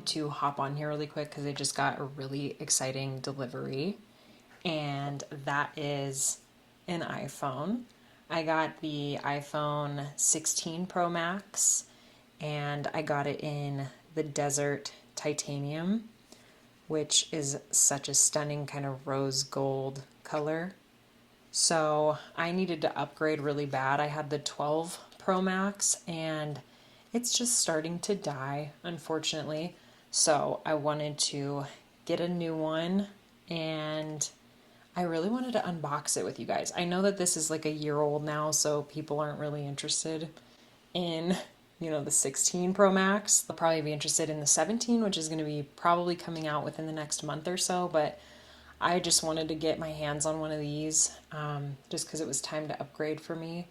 to hop on here really quick because I just got a really exciting delivery, and that is an iPhone. I got the iPhone 16 Pro Max, and I got it in the Desert Titanium, which is such a stunning kind of rose gold color. So I needed to upgrade really bad. I had the 12 Pro Max and it's just starting to die, unfortunately. So I wanted to get a new one, and I really wanted to unbox it with you guys. I know that this is like a year old now, so people aren't really interested in, the 16 Pro Max. They'll probably be interested in the 17, which is going to be probably coming out within the next month or so, but I just wanted to get my hands on one of these just because it was time to upgrade for me.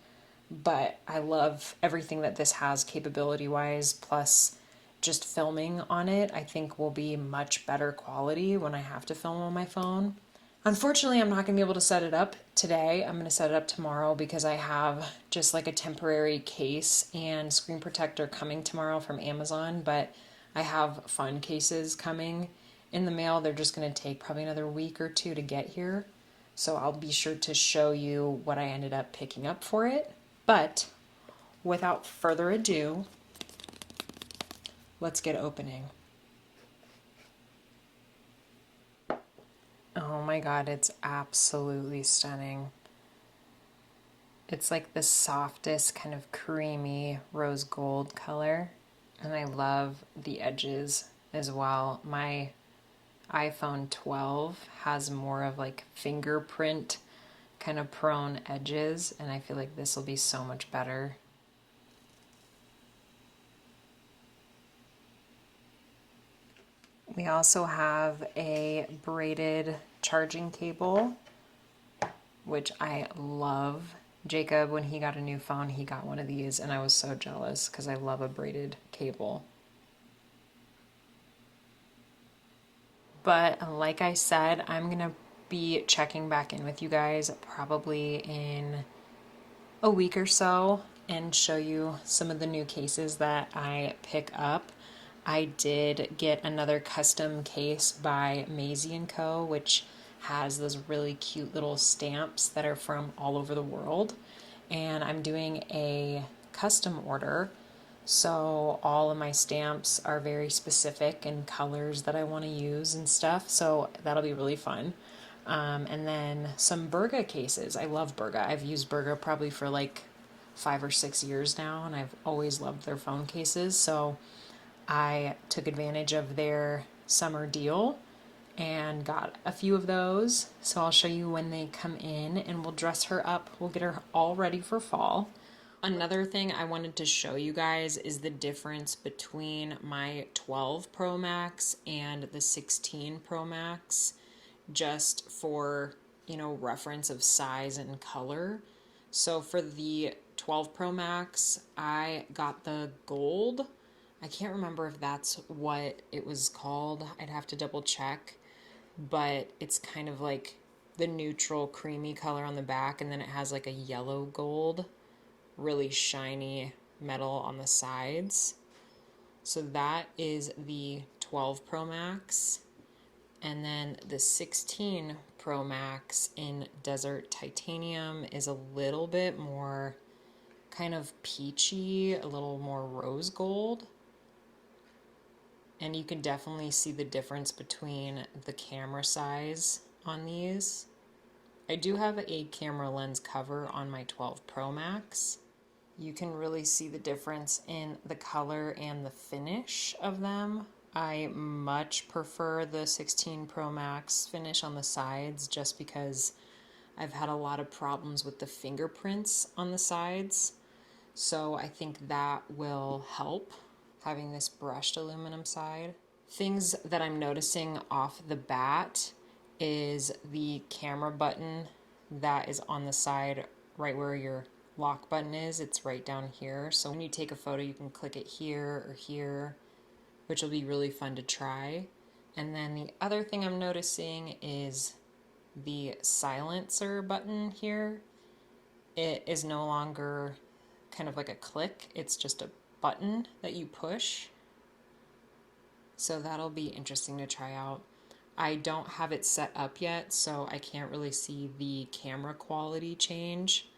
But I love everything that this has capability wise, plus just filming on it, I think will be much better quality when I have to film on my phone. Unfortunately, I'm not going to be able to set it up today. I'm going to set it up tomorrow because I have just like a temporary case and screen protector coming tomorrow from Amazon, but I have phone cases coming in the mail. They're just going to take probably another week or two to get here. So I'll be sure to show you what I ended up picking up for it. But without further ado, let's get opening. Oh my God, it's absolutely stunning. It's like the softest kind of creamy rose gold color. And I love the edges as well. My iPhone 12 has more of like fingerprint kind of prone edges, and I feel like this will be so much better. We also have a braided charging cable, which I love. Jacob, when he got a new phone, he got one of these, and I was so jealous because I love a braided cable. But like I said, I'm going to be checking back in with you guys probably in a week or so and show you some of the new cases that I pick up. I did get another custom case by Mayzie Co, which has those really cute little stamps that are from all over the world. And I'm doing a custom order. So all of my stamps are very specific and colors that I want to use and stuff. So that'll be really fun. And then some Burga cases. I love Burga. I've used Burga probably for like 5 or 6 years now, and I've always loved their phone cases. So I took advantage of their summer deal and got a few of those. So I'll show you when they come in, and we'll dress her up. We'll get her all ready for fall. Another thing I wanted to show you guys is the difference between my 12 Pro Max and the 16 Pro Max, just for, reference of size and color. So for the 12 Pro Max, I got the gold. I can't remember if that's what it was called. I'd have to double check. But it's kind of like the neutral creamy color on the back, and then it has like a yellow gold, really shiny metal on the sides. So that is the 12 Pro Max. And then the 16 Pro Max in Desert Titanium is a little bit more kind of peachy, a little more rose gold. And you can definitely see the difference between the camera size on these. I do have a camera lens cover on my 12 Pro Max. You can really see the difference in the color and the finish of them. I much prefer the 16 Pro Max finish on the sides just because I've had a lot of problems with the fingerprints on the sides. So I think that will help, having this brushed aluminum side. Things that I'm noticing off the bat is the camera button that is on the side right where your lock button is. It's right down here. So when you take a photo, you can click it here or here, which will be really fun to try. And then the other thing I'm noticing is the silencer button here. It is no longer kind of like a click. It's just a button that you push. So that'll be interesting to try out. I don't have it set up yet, so I can't really see the camera quality change,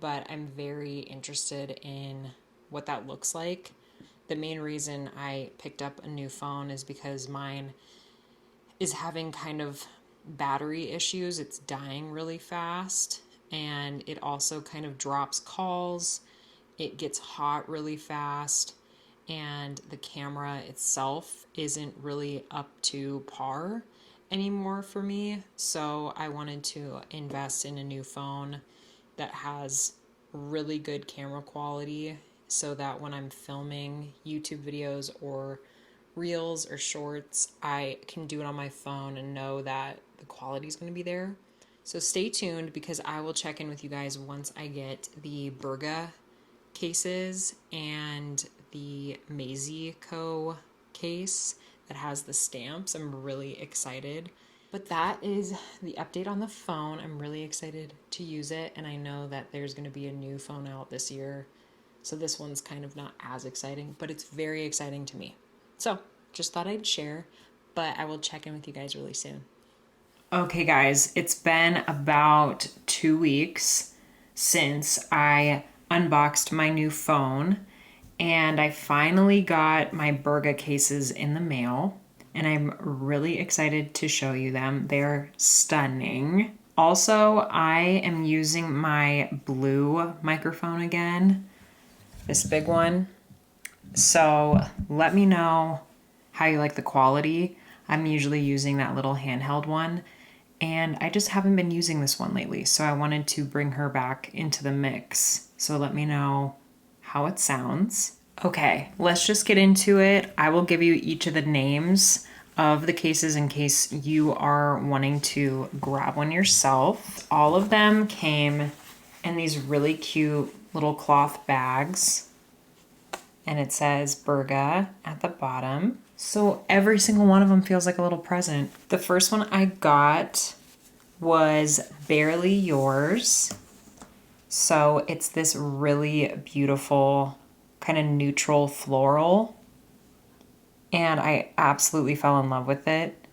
but I'm very interested in what that looks like. The main reason I picked up a new phone is because mine is having kind of battery issues. It's dying really fast, and it also kind of drops calls. It gets hot really fast, and the camera itself isn't really up to par anymore for me. So I wanted to invest in a new phone that has really good camera quality so that when I'm filming YouTube videos or reels or shorts, I can do it on my phone and know that the quality is going to be there. So stay tuned because I will check in with you guys once I get the Burga Cases and the Mayzie Co case that has the stamps. I'm really excited. But that is the update on the phone. I'm really excited to use it, and I know that there's going to be a new phone out this year. So this one's kind of not as exciting, but it's very exciting to me. So just thought I'd share, but I will check in with you guys really soon. Okay, guys, it's been about 2 weeks since I unboxed my new phone, and I finally got my Burga cases in the mail, and I'm really excited to show you them. They're stunning. Also, I am using my blue microphone again, this big one. So let me know how you like the quality. I'm usually using that little handheld one, and I just haven't been using this one lately, so I wanted to bring her back into the mix. So let me know how it sounds. Okay, let's just get into it. I will give you each of the names of the cases in case you are wanting to grab one yourself. All of them came in these really cute little cloth bags, and it says Burga at the bottom. So every single one of them feels like a little present. The first one I got was Barely Yours. So it's this really beautiful kind of neutral floral, and I absolutely fell in love with it.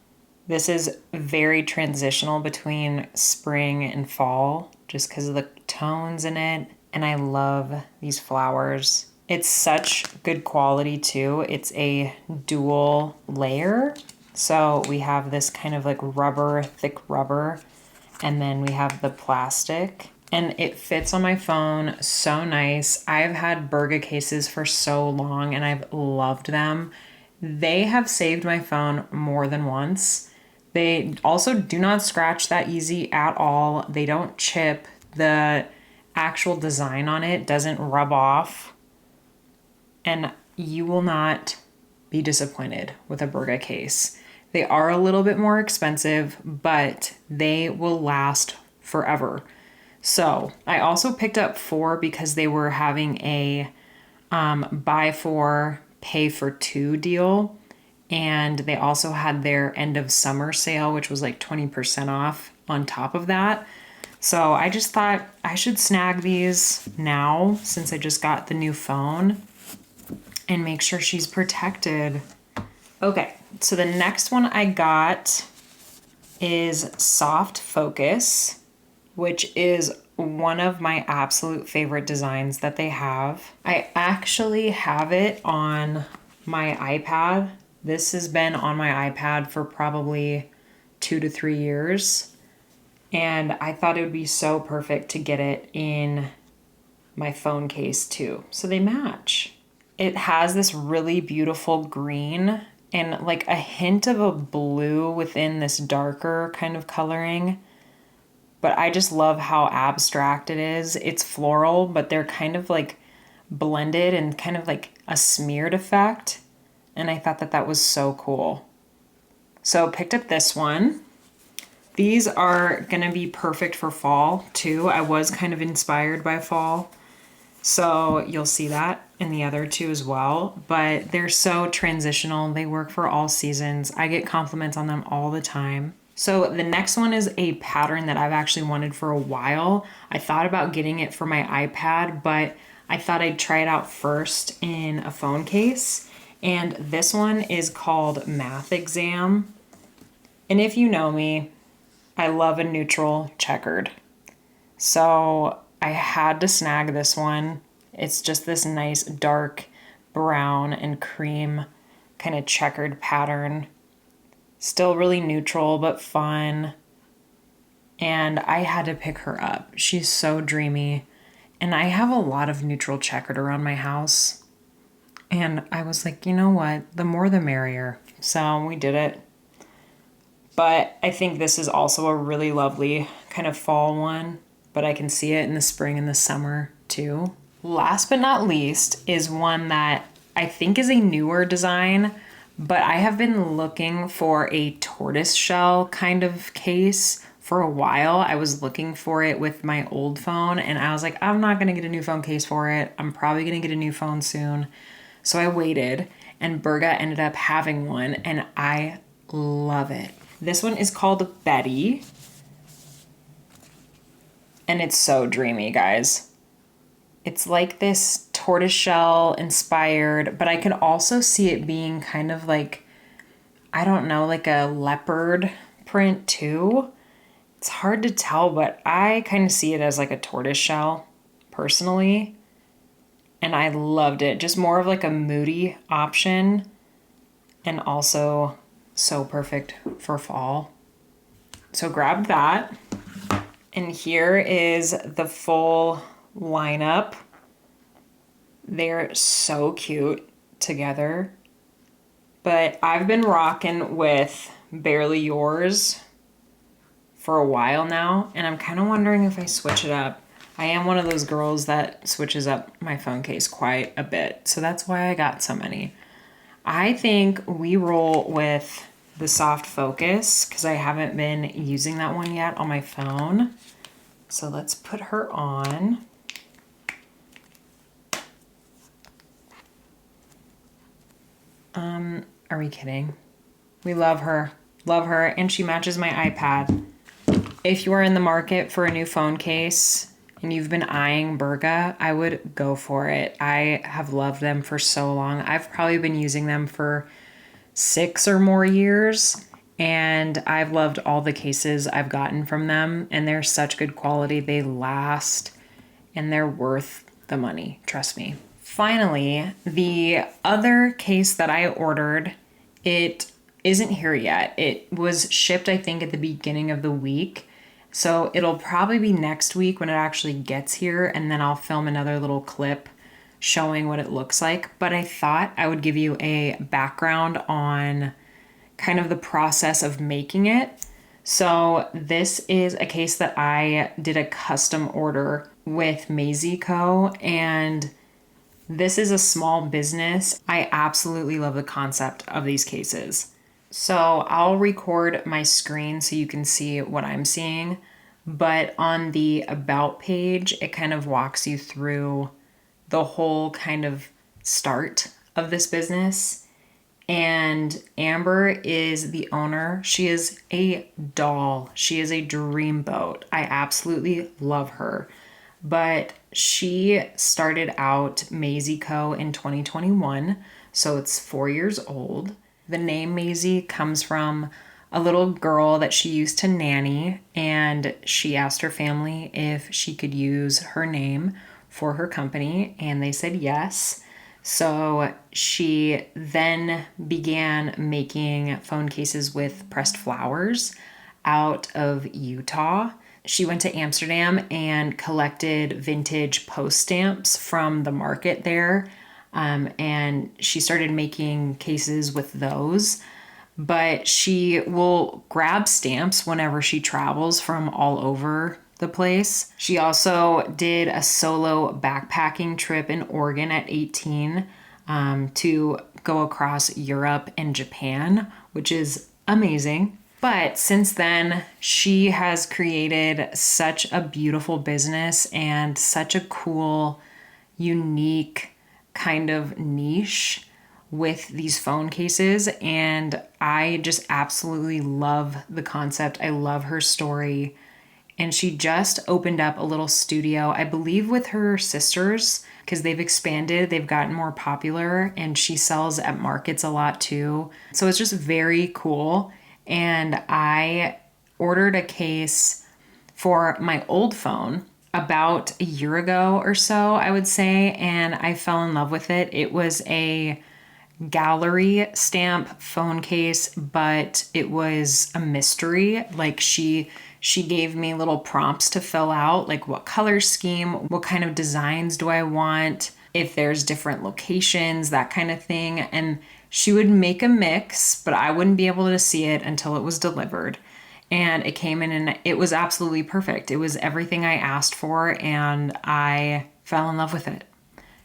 This is very transitional between spring and fall just because of the tones in it, and I love these flowers. It's such good quality too. It's a dual layer. So we have this kind of like rubber, thick rubber, and then we have the plastic. And it fits on my phone so nice. I've had Burga cases for so long and I've loved them. They have saved my phone more than once. They also do not scratch that easy at all. They don't chip. The actual design on it doesn't rub off. And you will not be disappointed with a Burga case. They are a little bit more expensive, but they will last forever. So I also picked up 4 because they were having a buy 4, pay for 2 deal. And they also had their end of summer sale, which was like 20% off on top of that. So I just thought I should snag these now since I just got the new phone and make sure she's protected. Okay, so the next one I got is Soft Focus, which is one of my absolute favorite designs that they have. I actually have it on my iPad. This has been on my iPad for probably 2 to 3 years. And I thought it would be so perfect to get it in my phone case too. So they match. It has this really beautiful green and like a hint of a blue within this darker kind of coloring. But I just love how abstract it is. It's floral, but they're kind of like blended and kind of like a smeared effect. And I thought that that was so cool. So picked up this one. These are gonna be perfect for fall too. I was kind of inspired by fall. So you'll see that in the other 2 as well, but they're so transitional. They work for all seasons. I get compliments on them all the time. So the next one is a pattern that I've actually wanted for a while. I thought about getting it for my iPad, but I thought I'd try it out first in a phone case. And this one is called Math Exam. And if you know me, I love a neutral checkered. So I had to snag this one. It's just this nice dark brown and cream kind of checkered pattern. Still really neutral, but fun. And I had to pick her up. She's so dreamy. And I have a lot of neutral checkered around my house. And I was like, you know what? The more the merrier. So we did it. But I think this is also a really lovely kind of fall one. But I can see it in the spring and the summer too. Last but not least is one that I think is a newer design, but I have been looking for a tortoise shell kind of case for a while. I was looking for it with my old phone and I was like, I'm not gonna get a new phone case for it. I'm probably gonna get a new phone soon. So I waited and Burga ended up having one and I love it. This one is called Betty. And it's so dreamy, guys. It's like this tortoiseshell inspired, but I can also see it being kind of like, I don't know, like a leopard print too. It's hard to tell, but I kind of see it as like a tortoiseshell personally. And I loved it. Just more of like a moody option and also so perfect for fall. So grab that. And here is the full lineup. They're so cute together. But I've been rocking with Barely Yours for a while now, and I'm kind of wondering if I switch it up. I am one of those girls that switches up my phone case quite a bit, so that's why I got so many. I think we roll with the soft focus because I haven't been using that one yet on my phone. So let's put her on. Are we kidding? We love her. Love her, and she matches my iPad. If you are in the market for a new phone case and you've been eyeing Burga, I would go for it. I have loved them for so long. I've probably been using them for 6 or more years, and I've loved all the cases I've gotten from them, and they're such good quality. They last, and they're worth the money. Trust me. Finally, the other case that I ordered, it isn't here yet. It was shipped, I think, at the beginning of the week. So it'll probably be next week when it actually gets here, and then I'll film another little clip showing what it looks like. But I thought I would give you a background on kind of the process of making it. So this is a case that I did a custom order with Mayzie Co, and this is a small business. I absolutely love the concept of these cases. So I'll record my screen so you can see what I'm seeing, but on the About page, it kind of walks you through the whole kind of start of this business. And Amber is the owner. She is a doll. She is a dreamboat. I absolutely love her. But she started out Mayzie Co in 2021, so it's 4 years old. The name Mayzie comes from a little girl that she used to nanny, and she asked her family if she could use her name for her company, and they said yes. So she then began making phone cases with pressed flowers out of Utah. She went to Amsterdam and collected vintage post stamps from the market there. And she started making cases with those. But she will grab stamps whenever she travels from all over the place. She also did a solo backpacking trip in Oregon at 18 to go across Europe and Japan, which is amazing. But since then, she has created such a beautiful business and such a cool, unique kind of niche with these phone cases. And I just absolutely love the concept. I love her story. and she just opened up a little studio, I believe with her sisters, because they've expanded, they've gotten more popular, and she sells at markets a lot too. So it's just very cool. And I ordered a case for my old phone about a year ago or so, I would say, and I fell in love with it. It was a gallery stamp phone case, but it was a mystery. Like she gave me little prompts to fill out, like what color scheme, what kind of designs do I want, if there's different locations, that kind of thing. And she would make a mix, but I wouldn't be able to see it until it was delivered. And it came in and it was absolutely perfect. It was everything I asked for, and I fell in love with it.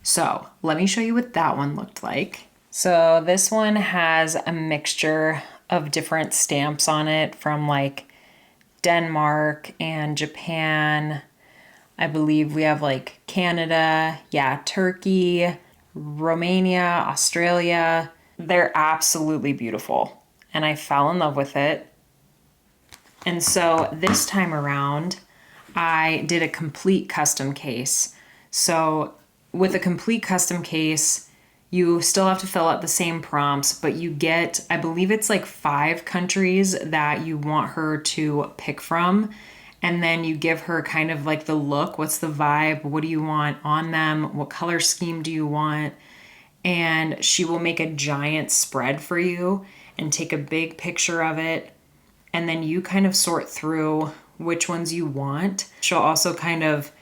So let me show you what that one looked like. So this one has a mixture of different stamps on it from like Denmark and Japan. I believe we have like Canada, yeah, Turkey, Romania, Australia. They're absolutely beautiful, and I fell in love with it. And so this time around, I did a complete custom case. So with a complete custom case, you still have to fill out the same prompts, but you get, I believe it's like 5 countries that you want her to pick from. And then you give her kind of like the look, what's the vibe, what do you want on them, what color scheme do you want? And she will make a giant spread for you and take a big picture of it. And then you kind of sort through which ones you want. She'll also kind of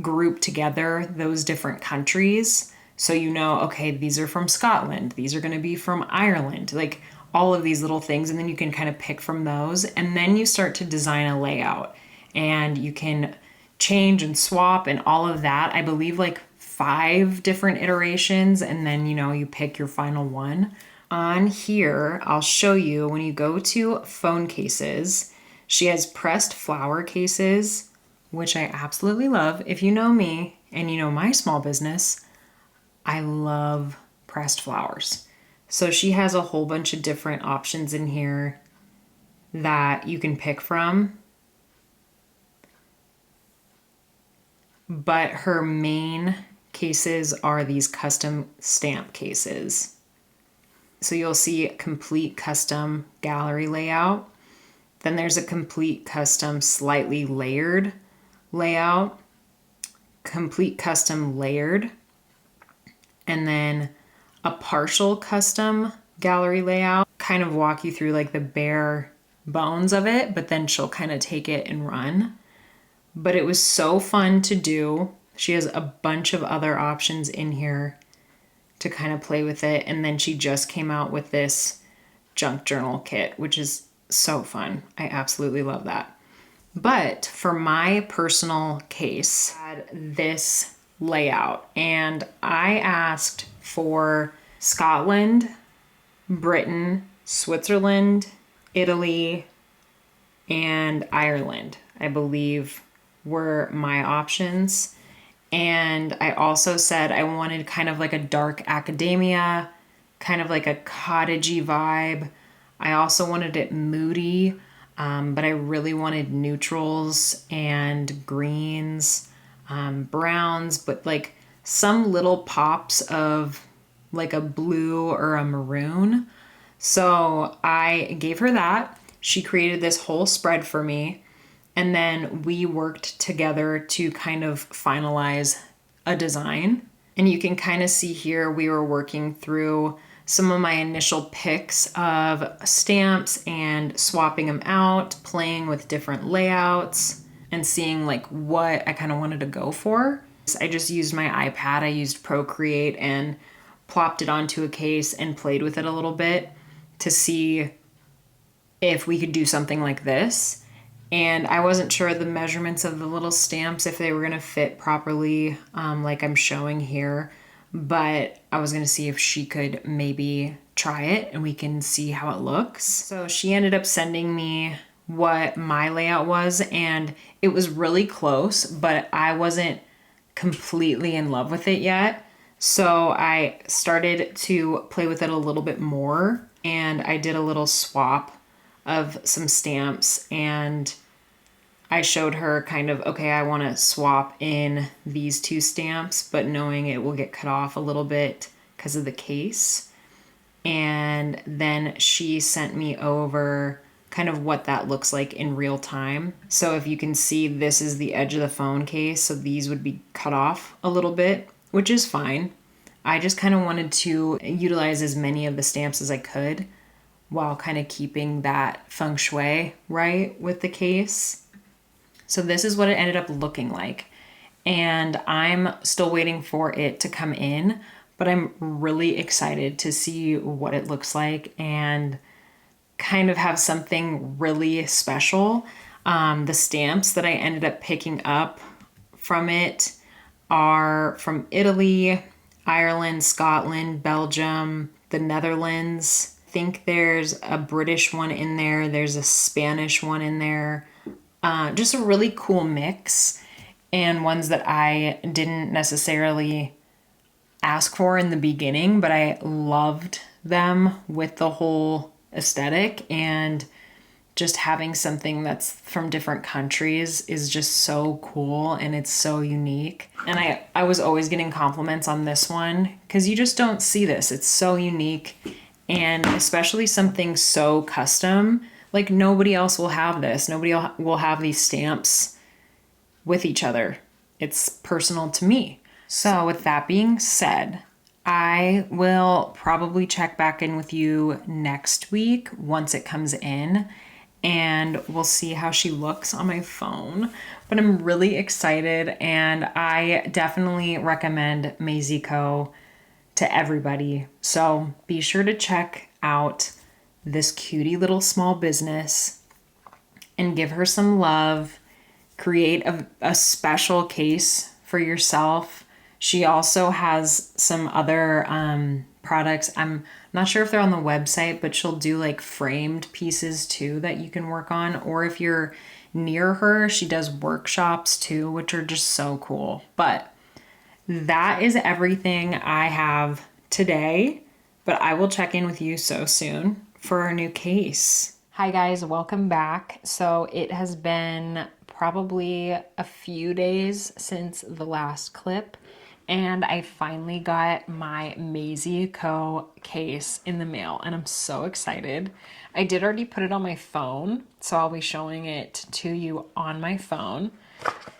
group together those different countries. So you know, okay, these are from Scotland, these are going to be from Ireland, like all of these little things. And then you can kind of pick from those. And then you start to design a layout, and you can change and swap and all of that. I believe like 5 different iterations. And then, you know, you pick your final one. On here, I'll show you when you go to phone cases, she has pressed flower cases, which I absolutely love. If you know me and you know my small business, I love pressed flowers. So she has a whole bunch of different options in here that you can pick from. But her main cases are these custom stamp cases. So you'll see complete custom gallery layout. Then there's a complete custom slightly layered layout, complete custom layered, and then a partial custom gallery layout. Kind of walk you through like the bare bones of it, but then she'll kind of take it and run. But it was so fun to do. She has a bunch of other options in here to kind of play with it. And then she just came out with this junk journal kit, which is so fun. I absolutely love that. But for my personal case, I had this layout, and I asked for Scotland, Britain, Switzerland, Italy, and Ireland, I believe were my options. And I also said I wanted kind of like a dark academia, kind of like a cottagey vibe. I also wanted it moody, but I really wanted neutrals and greens, browns, but like some little pops of like a blue or a maroon. So I gave her that. She created this whole spread for me. And then we worked together to kind of finalize a design. And you can kind of see here we were working through some of my initial picks of stamps and swapping them out, playing with different layouts, and seeing like what I kind of wanted to go for. I just used my iPad. I used Procreate and plopped it onto a case and played with it a little bit to see if we could do something like this. And I wasn't sure the measurements of the little stamps, if they were going to fit properly, like I'm showing here. But I was going to see if she could maybe try it and we can see how it looks. So she ended up sending me what my layout was, and it was really close, but I wasn't completely in love with it yet. So I started to play with it a little bit more, and I did a little swap of some stamps, and I showed her kind of, okay, I want to swap in these two stamps, but knowing it will get cut off a little bit because of the case. And then she sent me over kind of what that looks like in real time. So if you can see, this is the edge of the phone case, so these would be cut off a little bit, which is fine. I just kind of wanted to utilize as many of the stamps as I could while kind of keeping that feng shui right with the case. So this is what it ended up looking like. And I'm still waiting for it to come in, but I'm really excited to see what it looks like and kind of have something really special. The stamps that I ended up picking up from it are from Italy, Ireland, Scotland, Belgium, the Netherlands. I think there's a British one in there. There's a Spanish one in there. Just a really cool mix, and ones that I didn't necessarily ask for in the beginning, but I loved them with the whole aesthetic, and just having something that's from different countries is just so cool and it's so unique. And I was always getting compliments on this one because you just don't see this. It's so unique, and especially something so custom. Like nobody else will have this. Nobody will have these stamps with each other. It's personal to me. So with that being said, I will probably check back in with you next week once it comes in, and we'll see how she looks on my phone. But I'm really excited, and I definitely recommend Mayzie Co to everybody. So be sure to check out this cutie little small business and give her some love. Create a special case for yourself. She also has some other products. I'm not sure if they're on the website, but she'll do like framed pieces too that you can work on. Or if you're near her, she does workshops too, which are just so cool. But that is everything I have today. But I will check in with you so soon for our new case. Hi guys, welcome back. So it has been probably a few days since the last clip, and I finally got my Mayzie Co case in the mail, and I'm so excited. I did already put it on my phone, so I'll be showing it to you on my phone,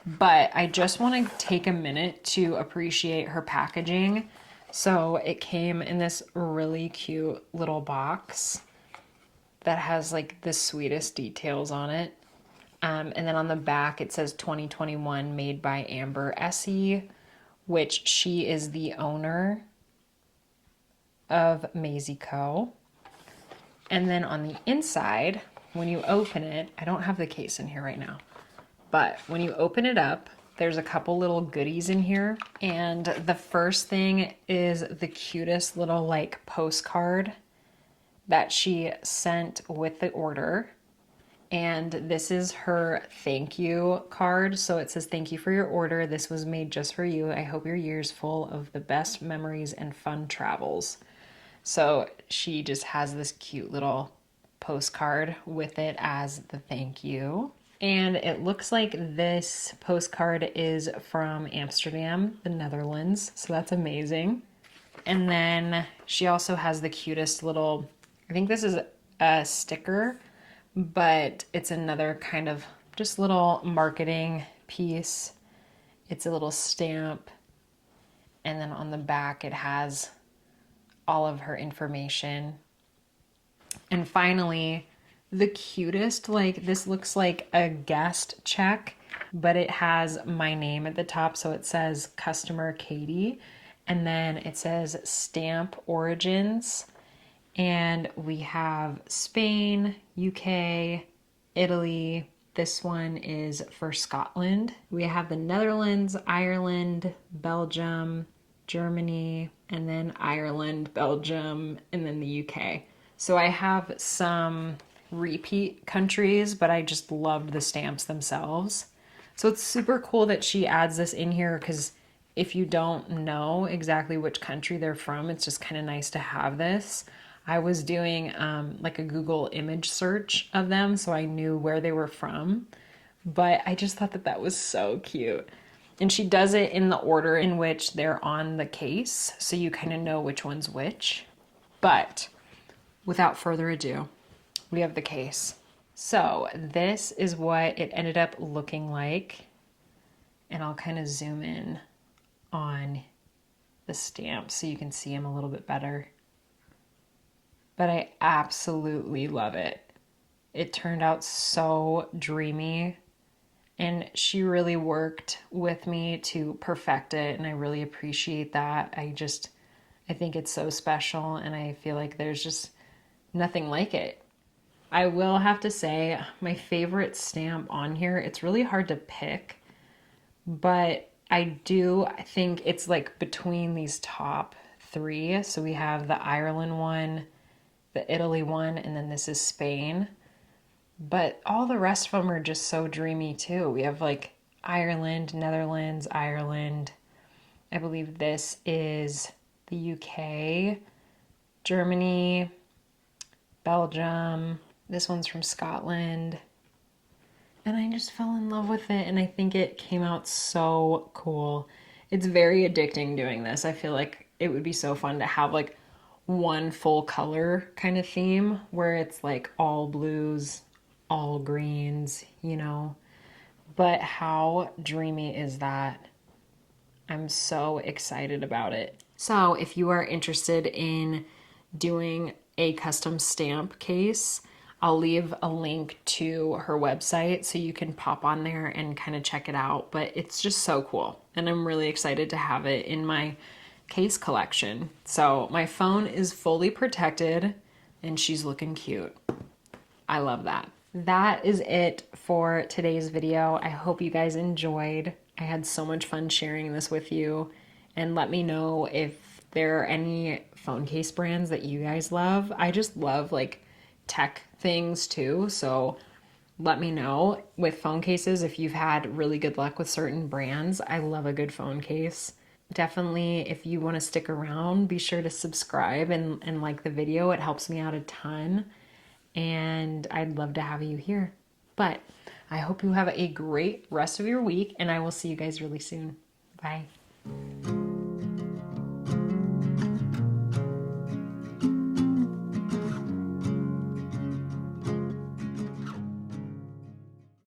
but I just want to take a minute to appreciate her packaging. So it came in this really cute little box that has like the sweetest details on it. And then on the back, it says 2021 made by Amber Essie, which she is the owner of Mayzie Co. And then on the inside, when you open it, I don't have the case in here right now, but when you open it up, there's a couple little goodies in here. And the first thing is the cutest little like postcard that she sent with the order. And this is her thank you card. So it says, "Thank you for your order. This was made just for you. I hope your year's full of the best memories and fun travels." So she just has this cute little postcard with it as the thank you. And it looks like this postcard is from Amsterdam, the Netherlands. So that's amazing. And then she also has the cutest little, I think this is a sticker, but it's another kind of just little marketing piece. It's a little stamp. And then on the back, it has all of her information. And finally, the cutest, like this looks like a guest check, but it has my name at the top. So it says customer Katie, and then it says stamp origins. And we have Spain, UK, Italy. This one is for Scotland. We have the Netherlands, Ireland, Belgium, Germany, and then Ireland, Belgium, and then the UK. So I have some repeat countries, but I just loved the stamps themselves. So it's super cool that she adds this in here, because if you don't know exactly which country they're from, it's just kind of nice to have this. I was doing like a Google image search of them, so I knew where they were from. But I just thought that that was so cute. And she does it in the order in which they're on the case, so you kind of know which one's which. But without further ado, we have the case. So this is what it ended up looking like. And I'll kind of zoom in on the stamp so you can see them a little bit better. But I absolutely love it. It turned out so dreamy, and she really worked with me to perfect it, and I really appreciate that. I think it's so special, and I feel like there's just nothing like it. I will have to say, my favorite stamp on here, it's really hard to pick, but I think it's like between these top three. So we have the Ireland one, the Italy one, and then this is Spain. But all the rest of them are just so dreamy too. We have like Ireland, Netherlands, Ireland. I believe this is the UK, Germany, Belgium. This one's from Scotland. And I just fell in love with it, and I think it came out so cool. It's very addicting doing this. I feel like it would be so fun to have like one full color kind of theme where it's like all blues, all greens, you know. But how dreamy is that? I'm so excited about it. So, if you are interested in doing a custom stamp case, I'll leave a link to her website so you can pop on there and kind of check it out. But it's just so cool, and I'm really excited to have it in my case collection. So, my phone is fully protected and she's looking cute. I love that. That is it for today's video. I hope you guys enjoyed. I had so much fun sharing this with you. And let me know if there are any phone case brands that you guys love. I just love like tech things too. So let me know with phone cases if you've had really good luck with certain brands. I love a good phone case. Definitely, if you want to stick around, be sure to subscribe and like the video. It helps me out a ton, and I'd love to have you here. But I hope you have a great rest of your week, and I will see you guys really soon. Bye.